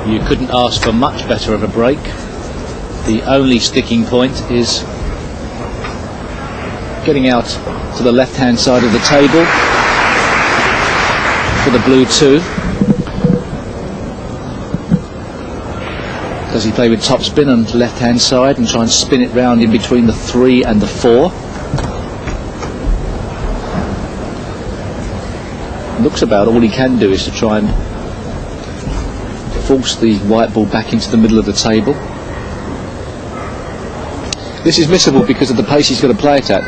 You couldn't ask for much better of a break. The only sticking point is getting out to the left-hand side of the table for the blue 2. Does he play with topspin on the left-hand side and try and spin it round in between the 3 and the 4? Looks about all he can do is to try and force the white ball back into the middle of the table. This is missable because of the pace he's got to play it at.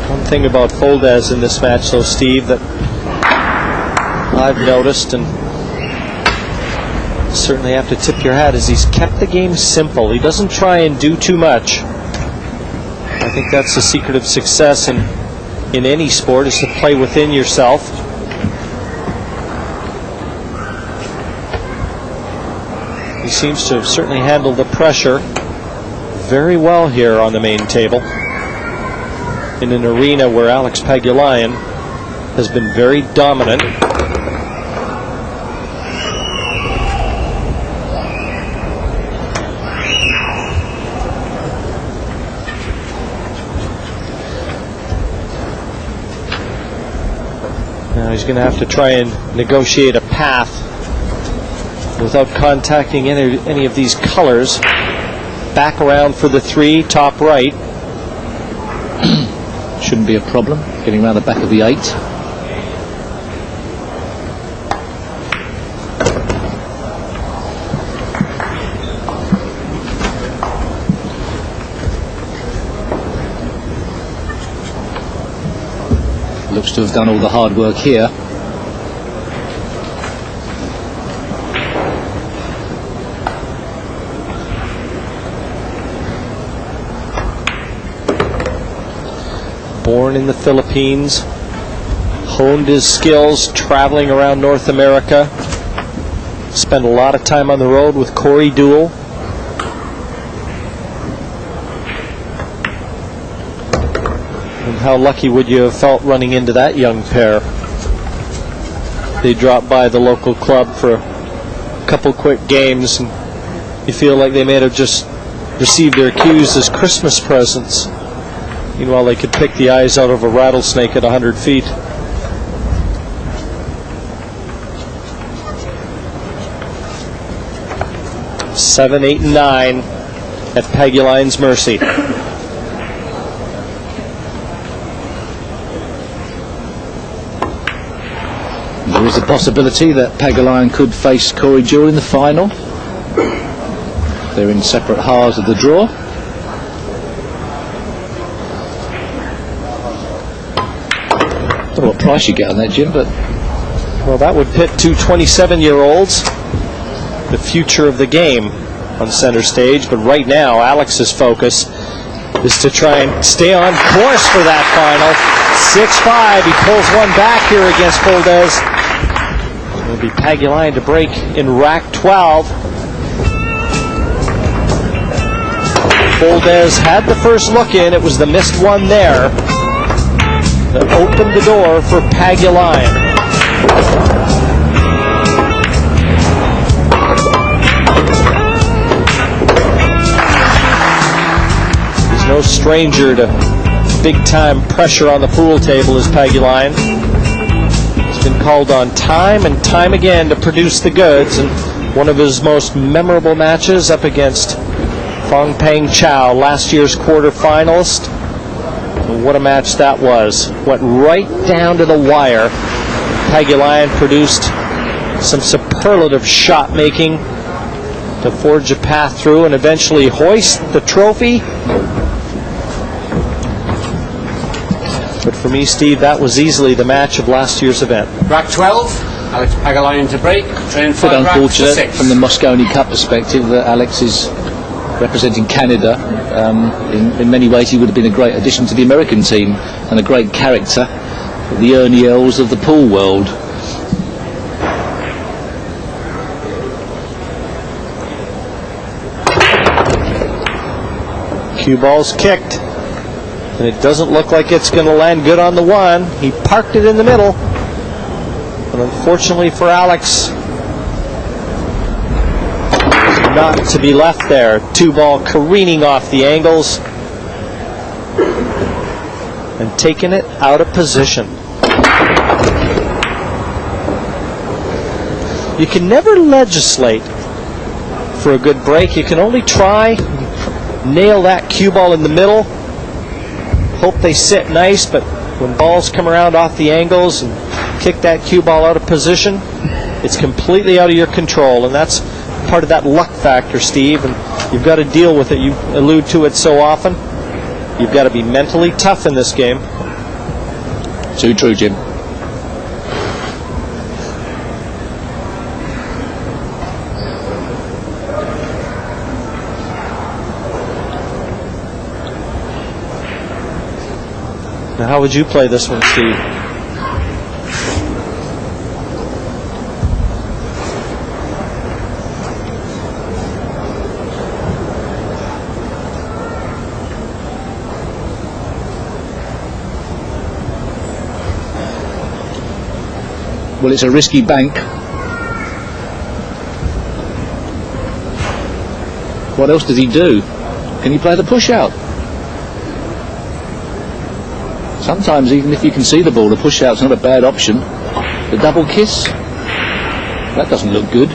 One thing about Foldez in this match, though, Steve, that I've noticed, and certainly have to tip your hat, is he's kept the game simple. He doesn't try and do too much. I think that's the secret of success in any sport, is to play within yourself. He seems to have certainly handled the pressure very well here on the main table, in an arena where Alex Pagulayan has been very dominant. Now he's going to have to try and negotiate a path without contacting any of these colors. Back around for the 3, top right. Shouldn't be a problem, getting around the back of the 8. Looks to have done all the hard work here. Born in the Philippines, honed his skills traveling around North America, spent a lot of time on the road with Corey Deuel. And how lucky would you have felt running into that young pair? They dropped by the local club for a couple quick games, and you feel like they may have just received their cues as Christmas presents. Meanwhile, they could pick the eyes out of a rattlesnake at 100 feet. Seven, 8, and 9 at Pagulayan's mercy. There is a possibility that Pagulayan could face Corey Deuel in the final. They're in separate halves of the draw. I don't know what price you get on that, Jim, but... Well, that would pit two 27-year-olds, the future of the game, on center stage. But right now, Alex's focus is to try and stay on course for that final. 6-5. He pulls one back here against Foldez. It'll be Pagulayan to break in rack 12. Foldez had the first look in. It was the missed one there that opened the door for Pagulayan. He's no stranger to big-time pressure on the pool table as Pagulayan. He's been called on time and time again to produce the goods, and one of his most memorable matches up against Fong Peng Chao, last year's quarterfinalist. What a match that was. Went right down to the wire. Pagulayan produced some superlative shot making to forge a path through and eventually hoist the trophy. But for me, Steve, that was easily the match of last year's event. Rack 12, Alex Pagulayan to break. Train Bit unfortunate from the Moscone Cup perspective that Alex is representing Canada. In many ways he would have been a great addition to the American team and a great character, the Ernie Els of the pool world. Cue ball's kicked. And it doesn't look like it's going to land good on the one. He parked it in the middle. But unfortunately for Alex, not to be left there. 2-ball careening off the angles and taking it out of position. You can never legislate for a good break. You can only try, nail that cue ball in the middle, hope they sit nice, but when balls come around off the angles and kick that cue ball out of position, it's completely out of your control, and that's part of that luck factor, Steve, and you've got to deal with it. You allude to it so often. You've got to be mentally tough in this game. Too true, Jim. Now, how would you play this one, Steve? Well, it's a risky bank. What else does he do? Can he play the push out? Sometimes, even if you can see the ball, the push out's not a bad option. The double kiss? That doesn't look good.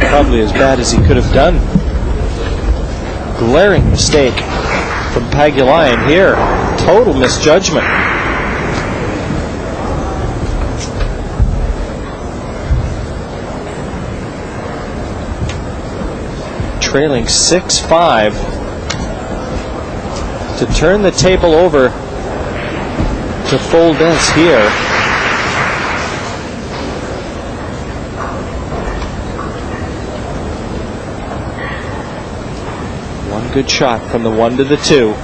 Probably as bad as he could have done. Glaring mistake from Pagulayan here. Total misjudgment. Trailing 6-5 to turn the table over to Fuldez here. One good shot from the 1 to the 2.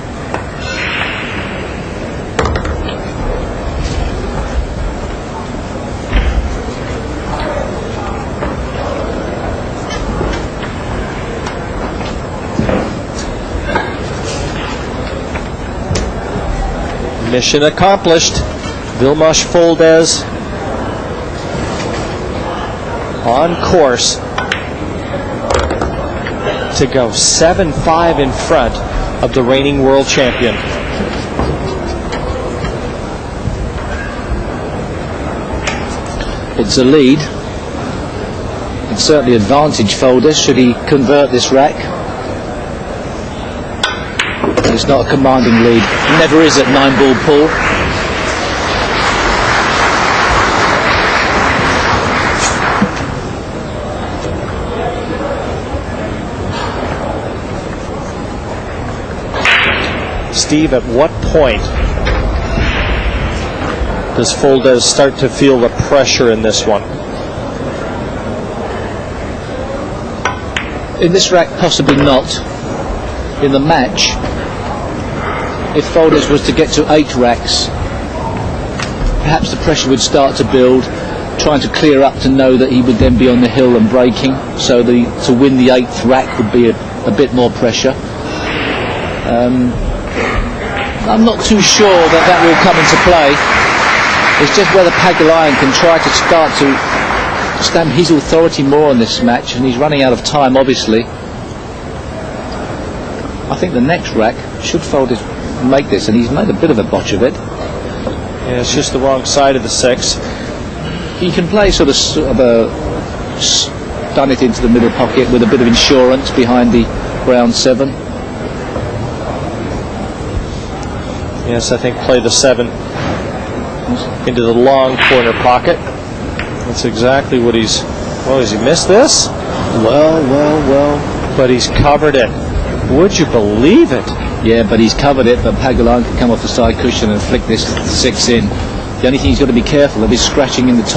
Mission accomplished. Vilmos Fuldez on course to go 7-5 in front of the reigning world champion. It's a lead. It's certainly advantage Fuldez should he convert this rack. It's not a commanding lead. It never is at 9-ball pool. Steve, at what point does Fuldez start to feel the pressure in this one? In this rack, possibly not. In the match, if Fuldez was to get to 8 racks, perhaps the pressure would start to build, trying to clear up to know that he would then be on the hill and breaking, so to win the 8th rack would be a bit more pressure. I'm not too sure that will come into play. It's just whether Pagulayan can try to start to stamp his authority more on this match, and he's running out of time, obviously. I think the next rack should Fuldez make this, and he's made a bit of a botch of it. Yeah, it's just the wrong side of the 6. He can play sort of stun it into the middle pocket with a bit of insurance behind the brown 7. Yes, I think play the 7 into the long corner pocket. That's exactly what he's... Oh, has he missed this? Well. But he's covered it. Would you believe it? Yeah, but he's covered it, but Pagulayan can come off the side cushion and flick this 6 in. The only thing he's got to be careful of is scratching in the top.